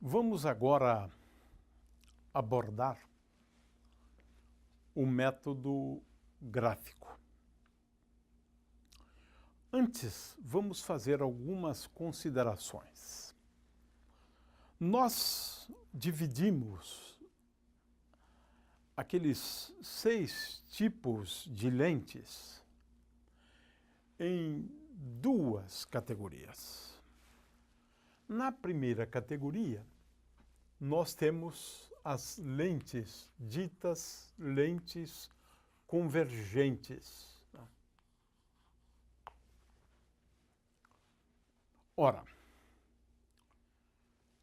Vamos agora abordar o método gráfico. Antes, vamos fazer algumas considerações. Nós dividimos aqueles 6 tipos de lentes em 2 categorias. Na primeira categoria, nós temos as lentes ditas lentes convergentes. Ora,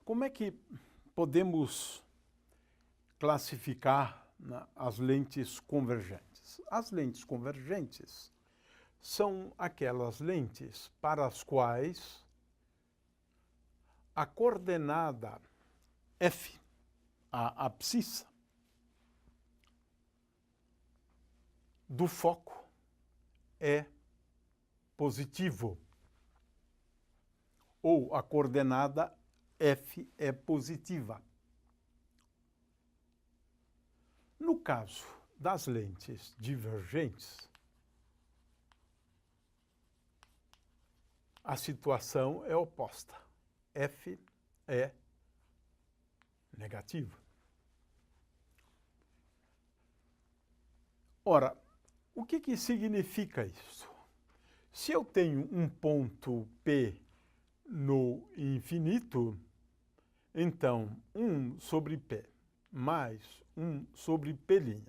como é que podemos classificar as lentes convergentes? As lentes convergentes são aquelas lentes para as quais a coordenada f, a abscissa do foco é positivo, ou a coordenada f é positiva. No caso das lentes divergentes, a situação é oposta. F é negativo. Ora, o que significa isso? Se eu tenho um ponto P no infinito, então 1 sobre P mais 1 sobre P'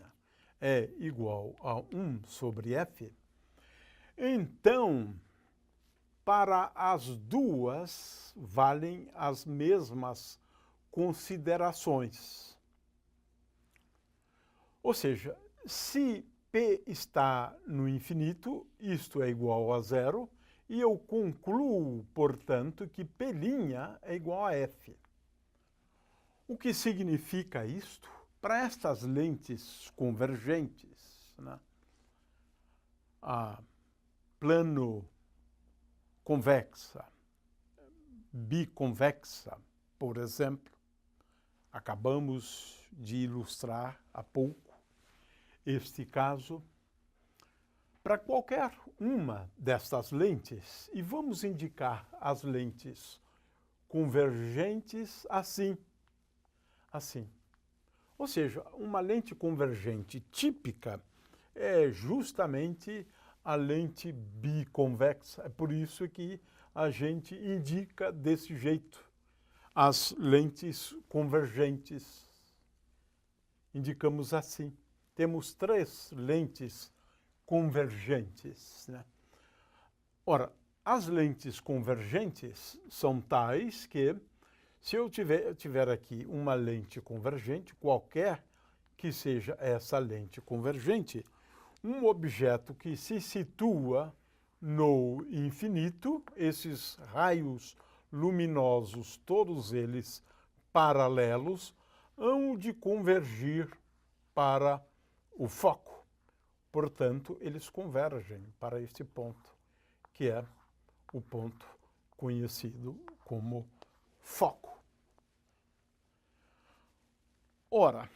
é igual a 1 sobre F. Então, para as duas, valem as mesmas considerações. Ou seja, se P está no infinito, isto é igual a 0, e eu concluo, portanto, que P' é igual a F. O que significa isto? Para estas lentes convergentes, a plano convexa, biconvexa, por exemplo, acabamos de ilustrar há pouco este caso. Para qualquer uma destas lentes, e vamos indicar as lentes convergentes assim. Ou seja, uma lente convergente típica é justamente a lente biconvexa. É por isso que a gente indica desse jeito as lentes convergentes. Indicamos assim. Temos 3 lentes convergentes. Ora, as lentes convergentes são tais que, se eu tiver aqui uma lente convergente, qualquer que seja essa lente convergente, um objeto que se situa no infinito, esses raios luminosos, todos eles paralelos, hão de convergir para o foco. Portanto, eles convergem para este ponto, que é o ponto conhecido como foco. Ora,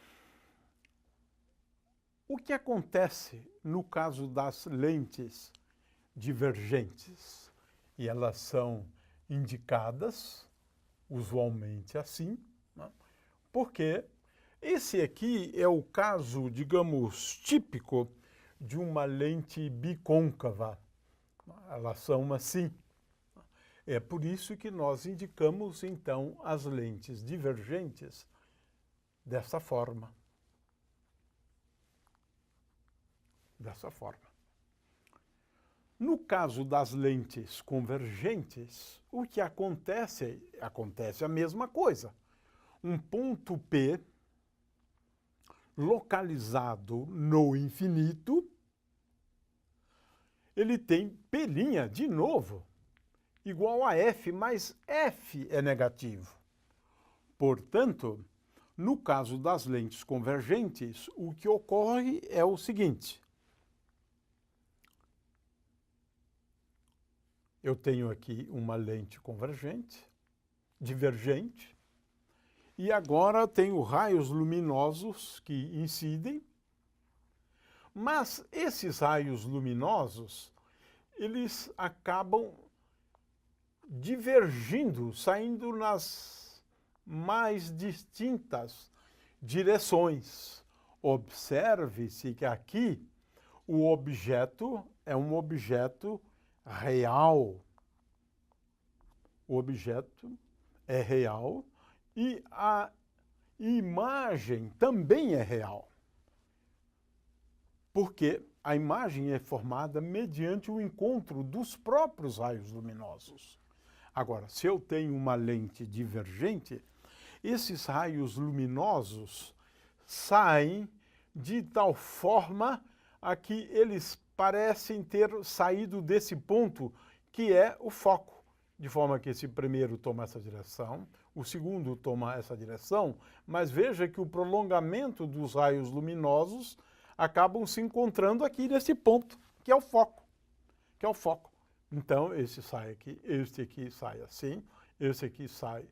o que acontece no caso das lentes divergentes? E elas são indicadas, usualmente assim, porque esse aqui é o caso, digamos, típico de uma lente bicôncava. Elas são assim. É por isso que nós indicamos, então, as lentes divergentes dessa forma. No caso das lentes convergentes, o que acontece? Acontece a mesma coisa. Um ponto P localizado no infinito, ele tem P' de novo, igual a F, mas F é negativo. Portanto, no caso das lentes convergentes, o que ocorre é o seguinte. Eu tenho aqui uma lente convergente, divergente, e agora tenho raios luminosos que incidem, mas esses raios luminosos, eles acabam divergindo, saindo nas mais distintas direções. Observe-se que aqui o objeto é um objeto real. O objeto é real e a imagem também é real. Porque a imagem é formada mediante o encontro dos próprios raios luminosos. Agora, se eu tenho uma lente divergente, esses raios luminosos saem de tal forma a que eles parecem ter saído desse ponto que é o foco, de forma que esse primeiro toma essa direção, o segundo toma essa direção, mas veja que o prolongamento dos raios luminosos acabam se encontrando aqui nesse ponto, que é o foco, Então, esse sai aqui, este aqui sai assim, esse aqui sai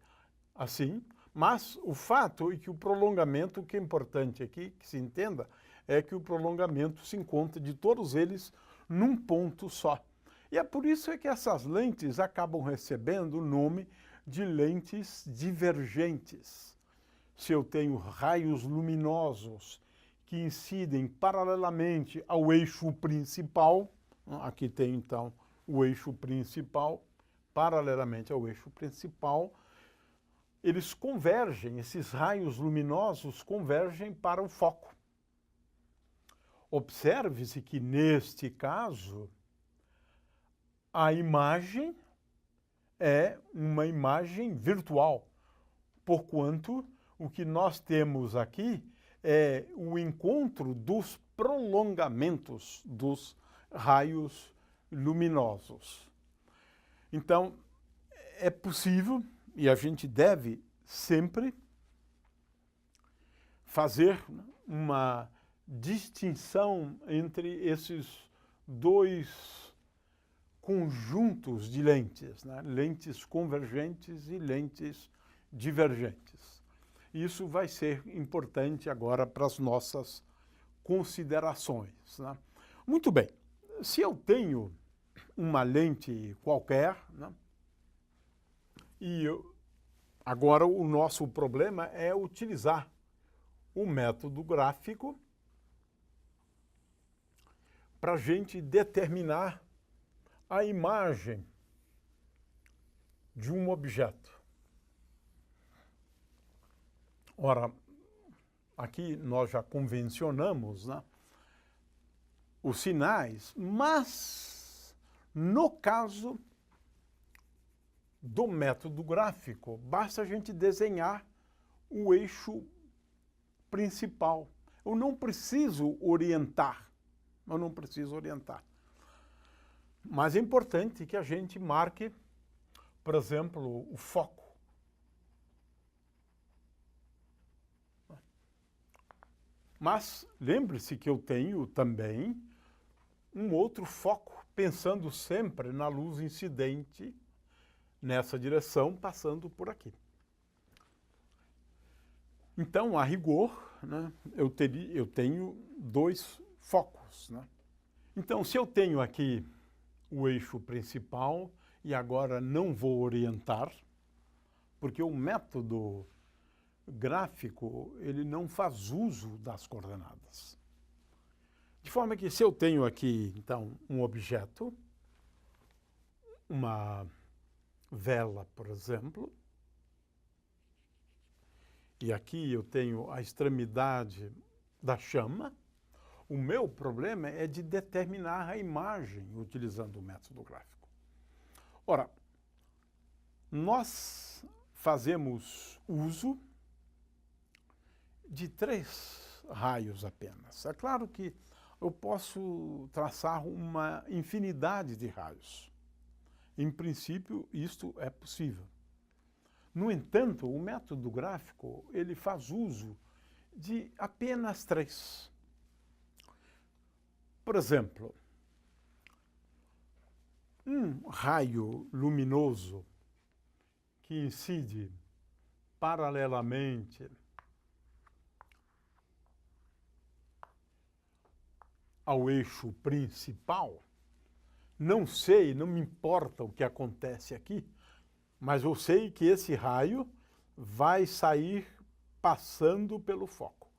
assim, mas o fato é que o prolongamento, o que é importante aqui, que se entenda, é que o prolongamento se encontra de todos eles num ponto só. E é por isso é que essas lentes acabam recebendo o nome de lentes divergentes. Se eu tenho raios luminosos que incidem paralelamente ao eixo principal, aqui tem então o eixo principal, paralelamente ao eixo principal, eles convergem, esses raios luminosos convergem para o foco. Observe-se que, neste caso, a imagem é uma imagem virtual, porquanto o que nós temos aqui é o encontro dos prolongamentos dos raios luminosos. Então, é possível, e a gente deve sempre fazer uma distinção entre esses dois conjuntos de lentes, né? Lentes convergentes e lentes divergentes. Isso vai ser importante agora para as nossas considerações, né? Muito bem, se eu tenho uma lente qualquer, né? Agora o nosso problema é utilizar o método gráfico para a gente determinar a imagem de um objeto. Ora, aqui nós já convencionamos, né, os sinais, mas no caso do método gráfico, basta a gente desenhar o eixo principal. Eu não preciso orientar. Mas é importante que a gente marque, por exemplo, o foco. Mas lembre-se que eu tenho também um outro foco, pensando sempre na luz incidente nessa direção, passando por aqui. Então, a rigor, né, eu tenho dois focos, né? Então, se eu tenho aqui o eixo principal e agora não vou orientar, porque o método gráfico ele não faz uso das coordenadas. De forma que se eu tenho aqui, então, um objeto, uma vela, por exemplo, e aqui eu tenho a extremidade da chama, o meu problema é de determinar a imagem utilizando o método gráfico. Ora, nós fazemos uso de 3 raios apenas. É claro que eu posso traçar uma infinidade de raios. Em princípio, isto é possível. No entanto, o método gráfico ele faz uso de apenas 3. Por exemplo, um raio luminoso que incide paralelamente ao eixo principal, não sei, não me importa o que acontece aqui, mas eu sei que esse raio vai sair passando pelo foco.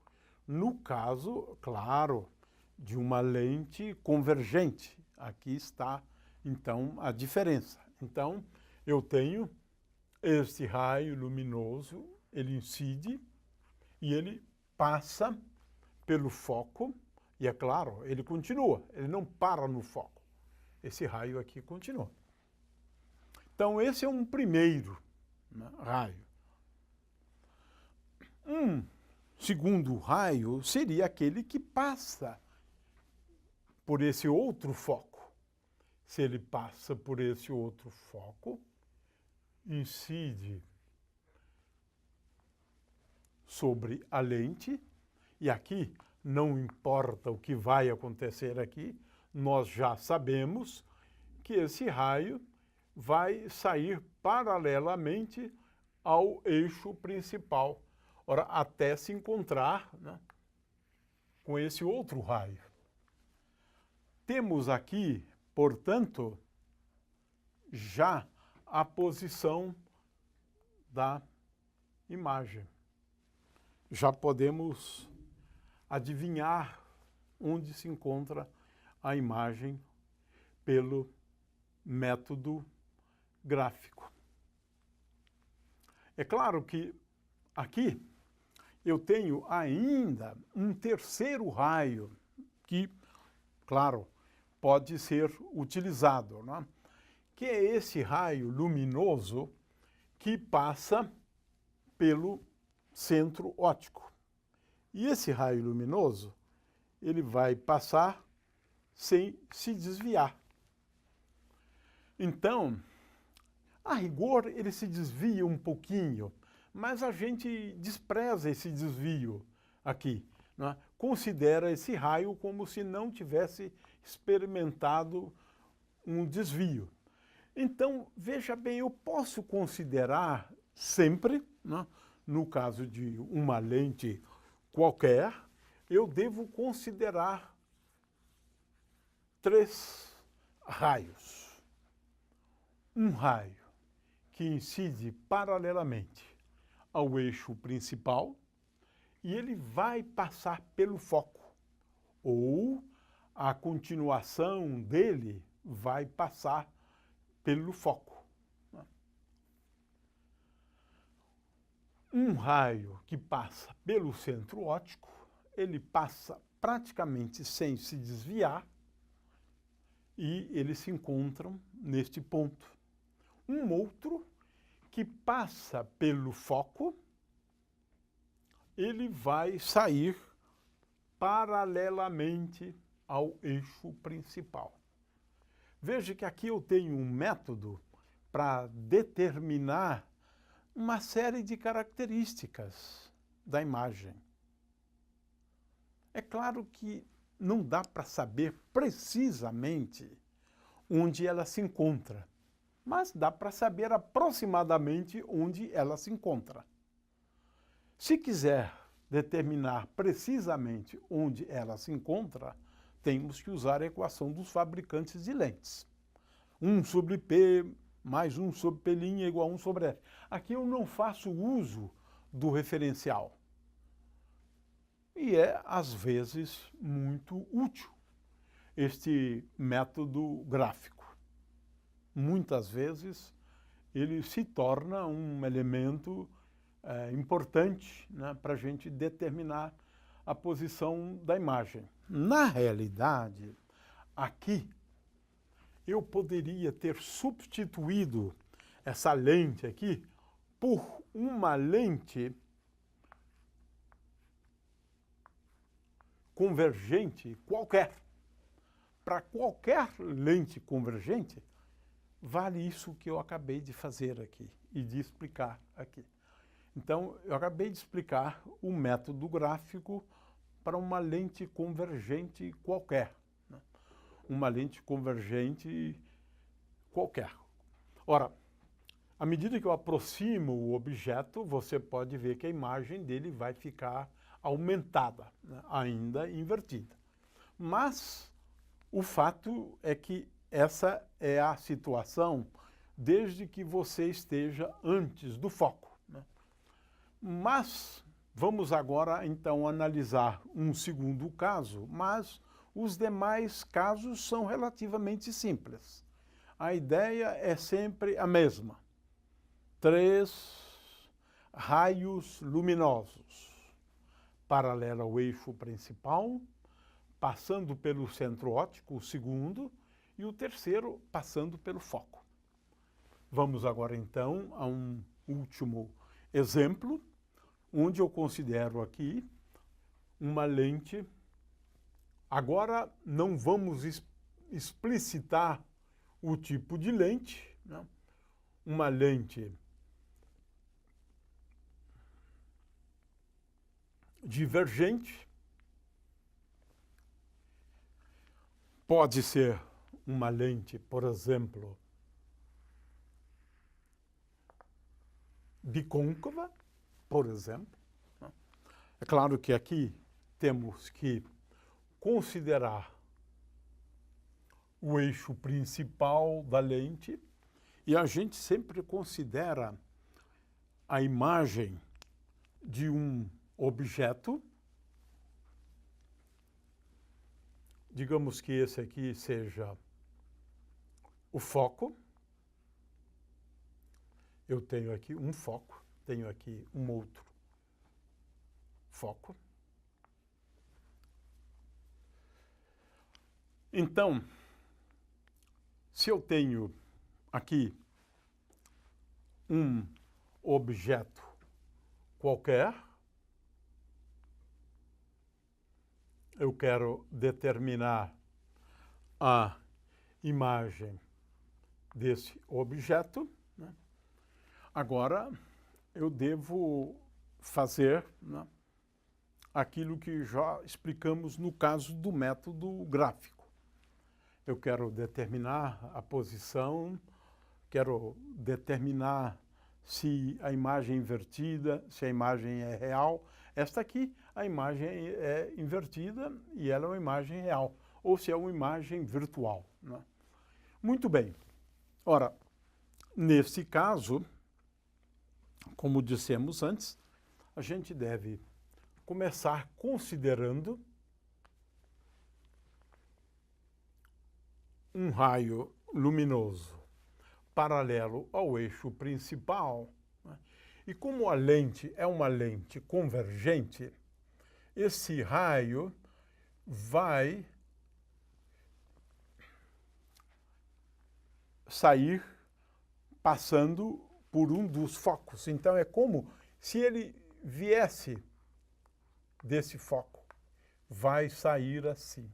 No caso, claro, de uma lente convergente. Aqui está, então, a diferença. Então, eu tenho este raio luminoso, ele incide e ele passa pelo foco, e é claro, ele continua, ele não para no foco. Esse raio aqui continua. Então, esse é um primeiro, né, raio. Um segundo raio seria aquele que passa por esse outro foco. Se ele passa por esse outro foco, incide sobre a lente, e aqui não importa o que vai acontecer aqui, nós já sabemos que esse raio vai sair paralelamente ao eixo principal, ora, até se encontrar, né, com esse outro raio. Temos aqui, portanto, já a posição da imagem. Já podemos adivinhar onde se encontra a imagem pelo método gráfico. É claro que aqui eu tenho ainda um terceiro raio que, claro, pode ser utilizado, né? Que é esse raio luminoso que passa pelo centro óptico. E esse raio luminoso, ele vai passar sem se desviar. Então, a rigor, ele se desvia um pouquinho, mas a gente despreza esse desvio aqui, né? Considera esse raio como se não tivesse experimentado um desvio. Então, veja bem, eu posso considerar sempre, né, no caso de uma lente qualquer, eu devo considerar 3 raios. Um raio que incide paralelamente ao eixo principal e ele vai passar pelo foco, ou a continuação dele vai passar pelo foco. Um raio que passa pelo centro óptico, ele passa praticamente sem se desviar e eles se encontram neste ponto. Um outro que passa pelo foco, ele vai sair paralelamente ao eixo principal. Veja que aqui eu tenho um método para determinar uma série de características da imagem. É claro que não dá para saber precisamente onde ela se encontra, mas dá para saber aproximadamente onde ela se encontra. Se quiser determinar precisamente onde ela se encontra, temos que usar a equação dos fabricantes de lentes. 1 sobre P mais 1 sobre P' é igual a 1 sobre F. Aqui eu não faço uso do referencial. E é, às vezes, muito útil este método gráfico. Muitas vezes, ele se torna um elemento importante, né, para a gente determinar a posição da imagem. Na realidade, aqui, eu poderia ter substituído essa lente aqui por uma lente convergente qualquer. Para qualquer lente convergente, vale isso que eu acabei de fazer aqui e de explicar aqui. Então, eu acabei de explicar o método gráfico para uma lente convergente qualquer. Uma lente convergente qualquer. Ora, À medida que eu aproximo o objeto, você pode ver que a imagem dele vai ficar aumentada, né? Ainda invertida. Mas o fato é que essa é a situação desde que você esteja antes do foco, né? Mas vamos agora então analisar um segundo caso, mas os demais casos são relativamente simples. A ideia é sempre a mesma. 3 raios luminosos, paralelo ao eixo principal, passando pelo centro óptico, o segundo, e o terceiro passando pelo foco. Vamos agora então a um último exemplo, onde eu considero aqui uma lente. Agora não vamos explicitar o tipo de lente, né? Uma lente divergente, pode ser uma lente, por exemplo, bicôncava, por exemplo. É claro que aqui temos que considerar o eixo principal da lente e a gente sempre considera a imagem de um objeto. Digamos que esse aqui seja o foco. Eu tenho aqui um foco, tenho aqui um outro foco. Então, se eu tenho aqui um objeto qualquer, eu quero determinar a imagem desse objeto, né? Agora, eu devo fazer, né, aquilo que já explicamos no caso do método gráfico. Eu quero determinar a posição, quero determinar se a imagem é invertida, se a imagem é real. Esta aqui, a imagem é invertida e ela é uma imagem real, ou se é uma imagem virtual, né? Muito bem. Ora, nesse caso, como dissemos antes, a gente deve começar considerando um raio luminoso paralelo ao eixo principal, né? E como a lente é uma lente convergente, esse raio vai sair passando por um dos focos. Então é como se ele viesse desse foco, vai sair assim,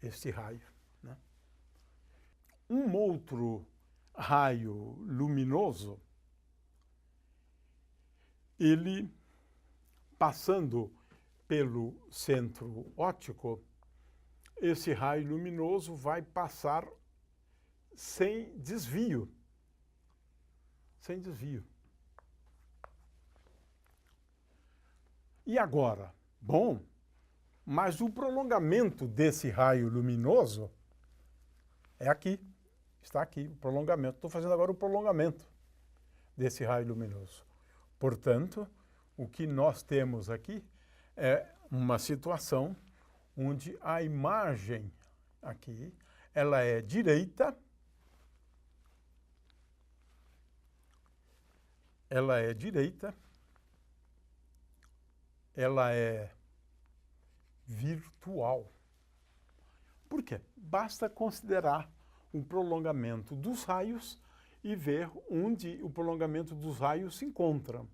esse raio, né? Um outro raio luminoso, ele passando pelo centro óptico, esse raio luminoso vai passar sem desvio. Sem desvio. E agora? Bom, mas o prolongamento desse raio luminoso é aqui. Está aqui, o prolongamento. Estou fazendo agora o prolongamento desse raio luminoso. Portanto, o que nós temos aqui é uma situação onde a imagem aqui, ela é direita, ela é virtual. Por quê? Basta considerar o prolongamento dos raios e ver onde o prolongamento dos raios se encontra.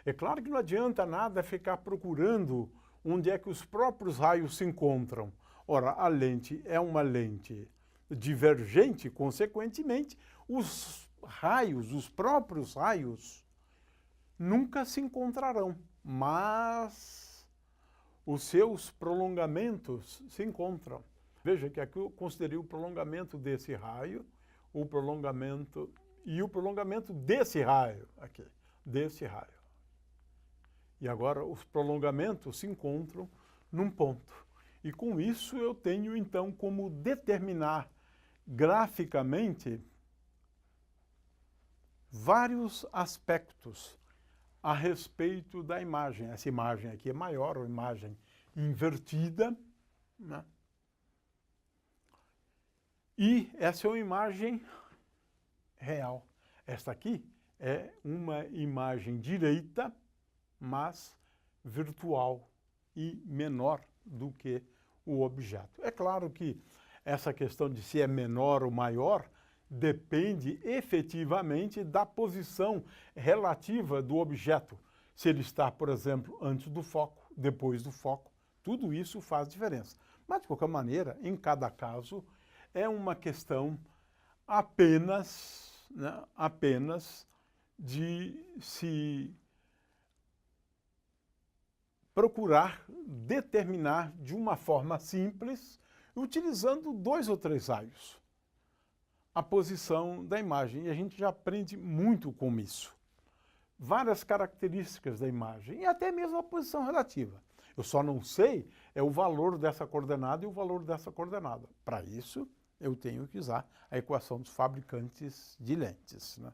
É claro que não adianta nada ficar procurando onde é que os próprios raios se encontram. Ora, a lente é uma lente divergente, consequentemente, os raios, os próprios raios, nunca se encontrarão, mas os seus prolongamentos se encontram. Veja que aqui eu considerei o prolongamento desse raio, o prolongamento e o prolongamento desse raio aqui, desse raio. E agora os prolongamentos se encontram num ponto. E com isso eu tenho então como determinar graficamente vários aspectos a respeito da imagem. Essa imagem aqui é maior, uma imagem invertida, né? E essa é uma imagem real. Esta aqui é uma imagem direita, mas virtual e menor do que o objeto. É claro que essa questão de se é menor ou maior depende efetivamente da posição relativa do objeto. Se ele está, por exemplo, antes do foco, depois do foco, tudo isso faz diferença. Mas, de qualquer maneira, em cada caso, é uma questão apenas, né, apenas de se procurar determinar de uma forma simples, utilizando 2 ou 3 raios, a posição da imagem. E a gente já aprende muito com isso. Várias características da imagem e até mesmo a posição relativa. Eu só não sei o valor dessa coordenada e o valor dessa coordenada. Para isso, eu tenho que usar a equação dos fabricantes de lentes, né?